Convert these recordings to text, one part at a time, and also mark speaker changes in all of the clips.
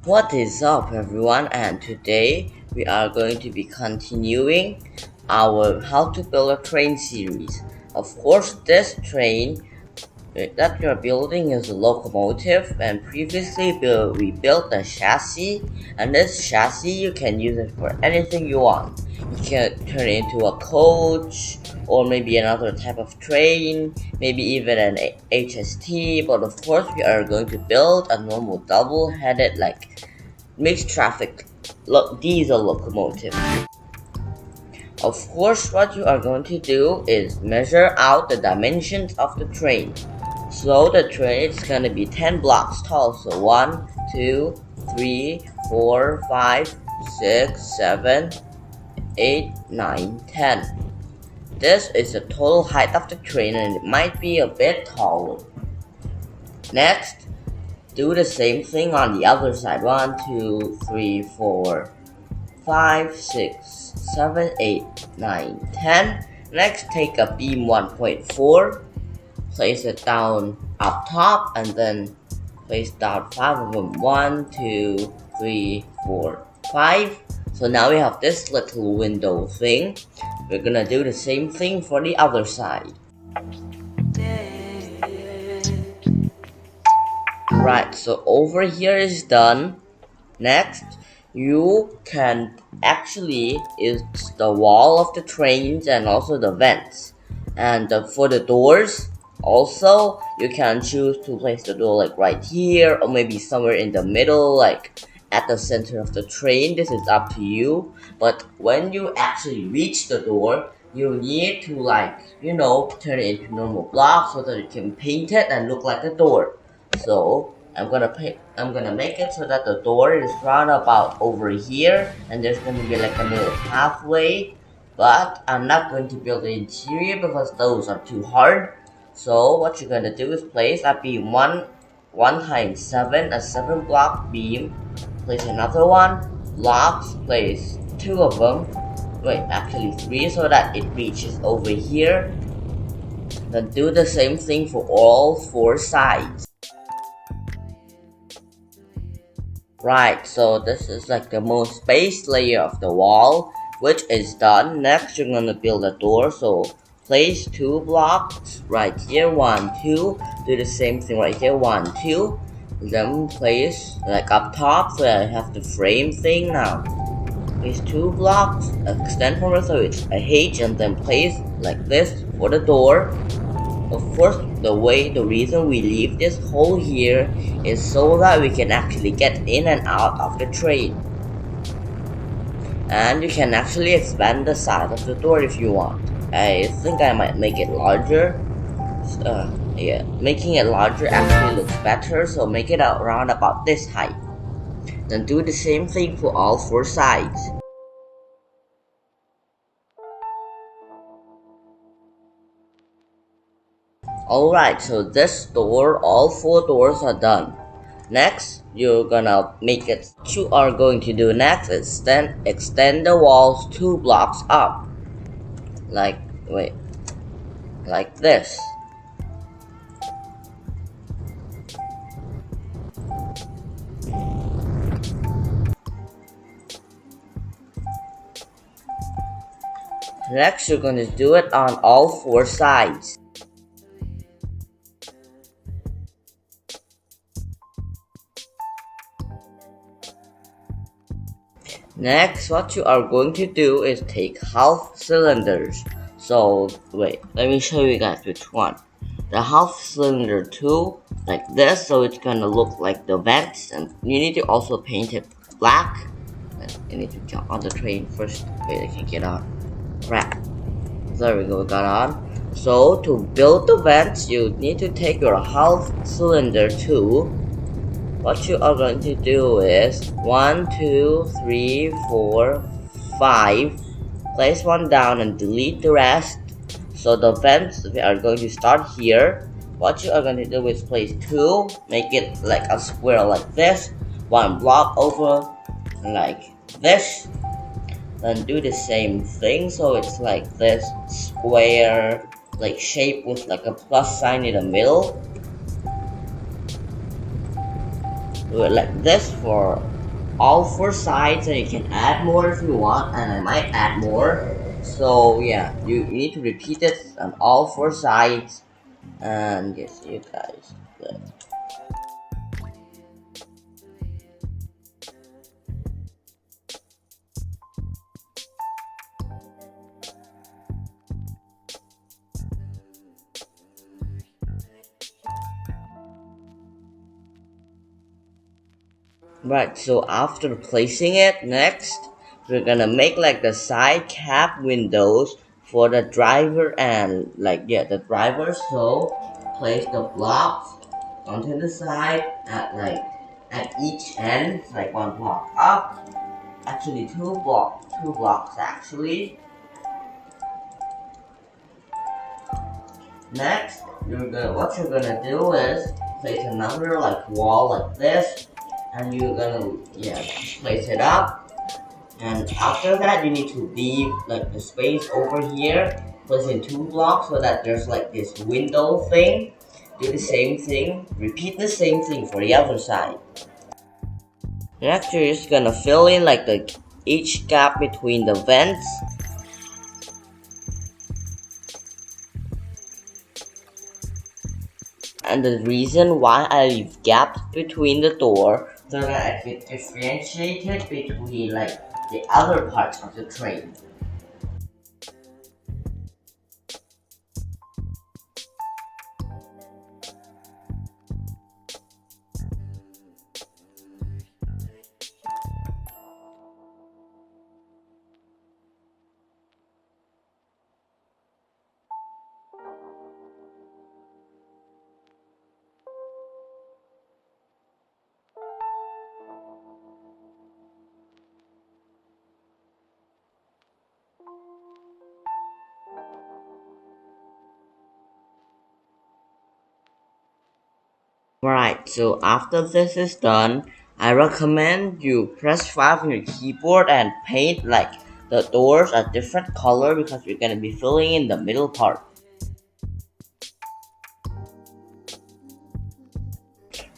Speaker 1: What is up everyone, and today we are going to be continuing our how to build a train series. Of course, this train that you're building is a locomotive, and previously we built a chassis, and this chassis you can use it for anything you want. You can turn it into a coach or maybe another type of train, maybe even an HST, but of course we are going to build a normal double-headed like mixed traffic diesel locomotive. Of course, what you are going to do is measure out the dimensions of the train. So the train is going to be 10 blocks tall. So 1, 2, 3, 4, 5, 6, 7, 8, 9, 10. This is the total height of the train, and it might be a bit taller. Next, do the same thing on the other side. 1, 2, 3, 4, 5, 6, 7, 8, 9, 10. Next, take a beam 1.4, place it down up top, and then place down 5 of them. 1, 2, 3, 4, 5. So now we have this little window thing. We're gonna do the same thing for the other side. Right, so over here is done. Next, you can actually it's the wall of the trains and also the vents, and for the doors also you can choose to place the door like right here or maybe somewhere in the middle, like at the center of the train. This is up to you, but when you actually reach the door, you need to turn it into normal blocks so that you can paint it and look like a door. So I'm gonna make it so that the door is round about over here, and there's gonna be like a little pathway, but I'm not going to build the interior because those are too hard. So what you're gonna do is place a beam 1 times 7, a 7 block beam, place another one, blocks, place 2 of them, wait, actually 3, so that it reaches over here. Then do the same thing for all 4 sides. Right, so this is like the most base layer of the wall, which is done. Next, you're gonna build a door, so place 2 blocks right here, 1, 2, do the same thing right here, 1, 2, then place like up top, so I have the frame thing now. Place 2 blocks, extend from it so it's a H, and then place like this for the door. Of course, the reason we leave this hole here is so that we can actually get in and out of the train. And you can actually expand the size of the door if you want. I think I might make it larger. Yeah, making it larger actually looks better, so make it around about this height. Then do the same thing for all 4 sides. Alright, so this door, all 4 doors are done. Next, you're gonna make it. What you are going to do next is then extend the walls 2 blocks up. Like this. Next, you're gonna do it on all 4 sides. Next, what you are going to do is take half cylinders. So wait, let me show you guys which one. The half cylinder 2, like this, so it's gonna look like the vents, and you need to also paint it black. I need to jump on the train first. Wait, I can get on. Right, there we go, got on. So to build the vents, you need to take your half cylinder 2. What you are going to do is 1, 2, 3, 4, 5. Place one down and delete the rest. So the vents we are going to start here. What you are going to do is place 2, make it like a square like this, 1 block over like this. Then do the same thing, so it's like this square like shape with like a plus sign in the middle. Do it like this for all four sides, and you can add more if you want, and I might add more. So yeah, you need to repeat it on all four sides, and yes, you guys. Right, so after placing it, next we're gonna make like the side cap windows for the driver and like yeah the driver. So place the blocks onto the side at like at each end, like one block up. Actually two blocks actually. Next, what you're gonna do is place another like wall like this, and you're gonna yeah place it up. And after that, you need to leave like the space over here, place in two blocks so that there's like this window thing. Do the same thing, repeat the same thing for the other side. Next, you're just gonna fill in like the each gap between the vents. And the reason why I leave gaps between the door so that I can differentiate it between like the other parts of the train. Right, so after this is done, I recommend you press 5 on your keyboard and paint like the doors a different color because you're gonna be filling in the middle part.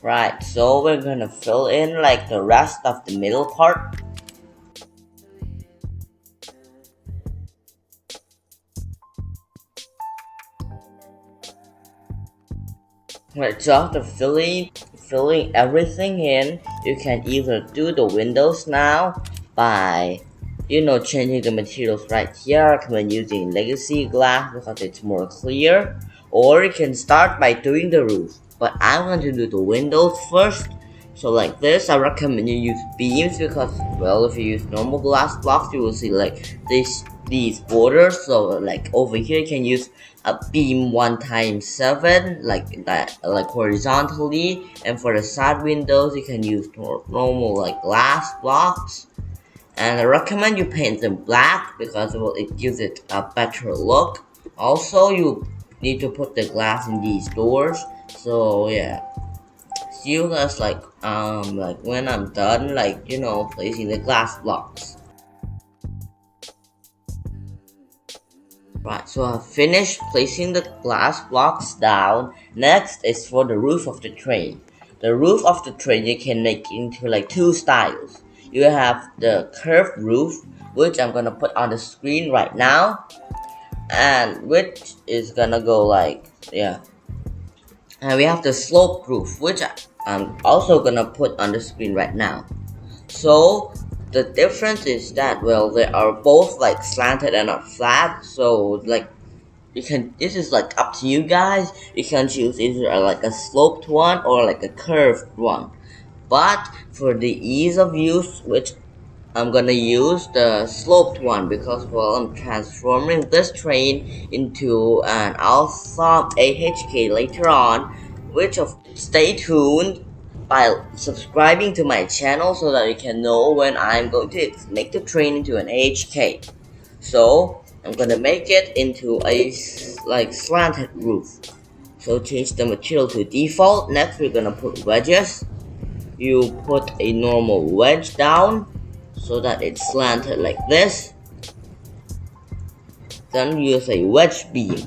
Speaker 1: Right, so we're gonna fill in like the rest of the middle part. Right, so after filling everything in, you can either do the windows now by changing the materials right here. I recommend using legacy glass because it's more clear, or you can start by doing the roof, but I want to do the windows first. So like this, I recommend you use beams because, well, if you use normal glass blocks, you will see like these borders. So like over here, you can use a beam 1x7 like that, like horizontally, and for the side windows, you can use normal like glass blocks. And I recommend you paint them black because it gives it a better look. Also, you need to put the glass in these doors. So yeah. See you guys like when I'm done placing the glass blocks. Right, so I've finished placing the glass blocks down. Next is for the roof of the train. The roof of the train you can make into like two styles. You have the curved roof, which I'm gonna put on the screen right now, and which is gonna go like yeah. And we have the sloped roof, which I'm also gonna put on the screen right now. So the difference is that, well, they are both like slanted and not flat. So like this is like up to you guys. You can choose either like a sloped one or like a curved one. But for the ease of use, which I'm gonna use the sloped one because, well, I'm transforming this train into an Alpha AHK later on, which stay tuned by subscribing to my channel so that you can know when I'm going to make the train into an AHK. So I'm gonna make it into a like slanted roof. So change the material to default. Next we're gonna put wedges. You put a normal wedge down so that it's slanted like this. Then use a wedge beam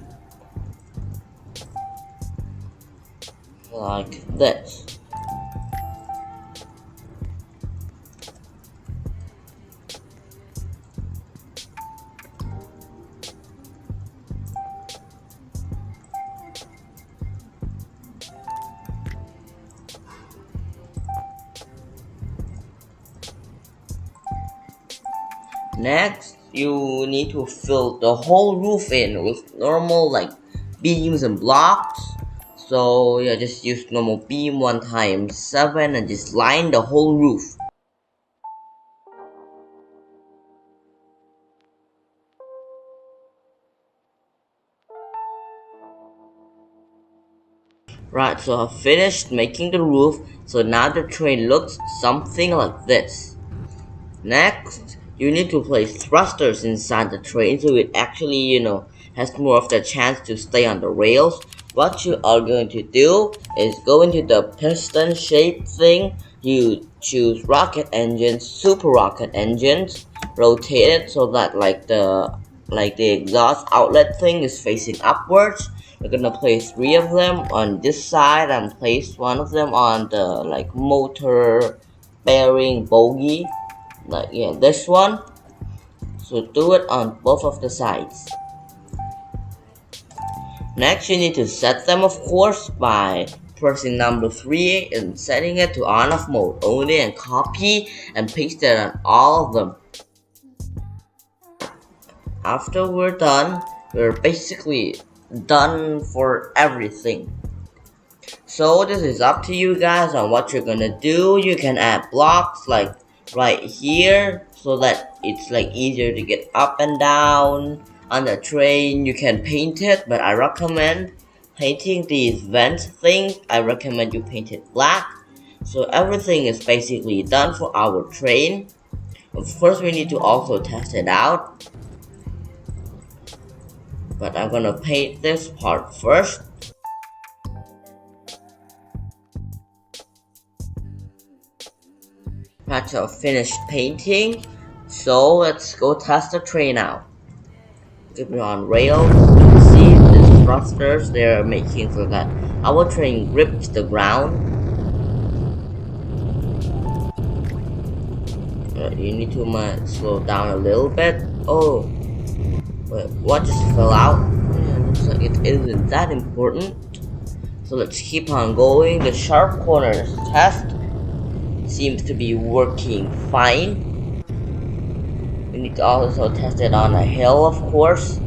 Speaker 1: like this. Next, you need to fill the whole roof in with normal like beams and blocks. So yeah, just use normal beam 1 times 7 and just line the whole roof. Right, so I've finished making the roof, so now the train looks something like this. Next, you need to place thrusters inside the train so it actually, has more of the chance to stay on the rails. What you are going to do is go into the piston shaped thing, you choose rocket engines, super rocket engines, rotate it so that like the exhaust outlet thing is facing upwards. We're gonna place 3 of them on this side and place 1 of them on the like motor bearing bogie, like yeah, this one. So do it on both of the sides. Next, you need to set them, of course, by pressing number 3 and setting it to on off mode only, and copy and paste it on all of them. After we're done, we're basically done for everything. So this is up to you guys on what you're gonna do. You can add blocks like right here so that it's like easier to get up and down on the train. You can paint it, but I recommend painting these vent things. I recommend you paint it black. So everything is basically done for our train. Of course, we need to also test it out, but I'm gonna paint this part first. That's our finished painting. So let's go test the train out. Keep it on rails. You can see these thrusters they're making so that our train grips the ground. You need to slow down a little bit. Oh, wait, what just fell out? Yeah, looks like it isn't that important. So let's keep on going. The sharp corners test seems to be working fine. We need to also test it on a hill, of course.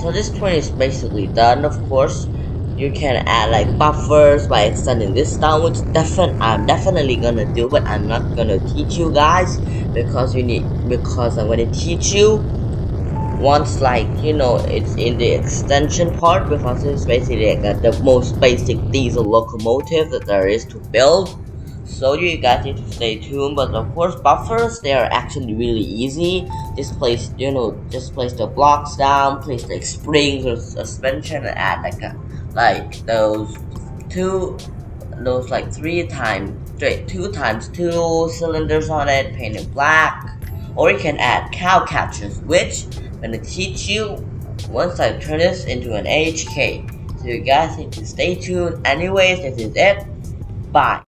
Speaker 1: So this train is basically done, of course. You can add like buffers by extending this down, which I'm definitely gonna do, but I'm not gonna teach you guys because I'm gonna teach you once it's in the extension part, because it's basically like the most basic diesel locomotive that there is to build. So you guys need to stay tuned. But of course, buffers, they are actually really easy. Just place the blocks down, place like springs or suspension, and add like those like 2 times 2 cylinders on it, painted black. Or you can add cow catchers, which I'm gonna teach you once I turn this into an HK. So you guys need to stay tuned. Anyways, this is it. Bye.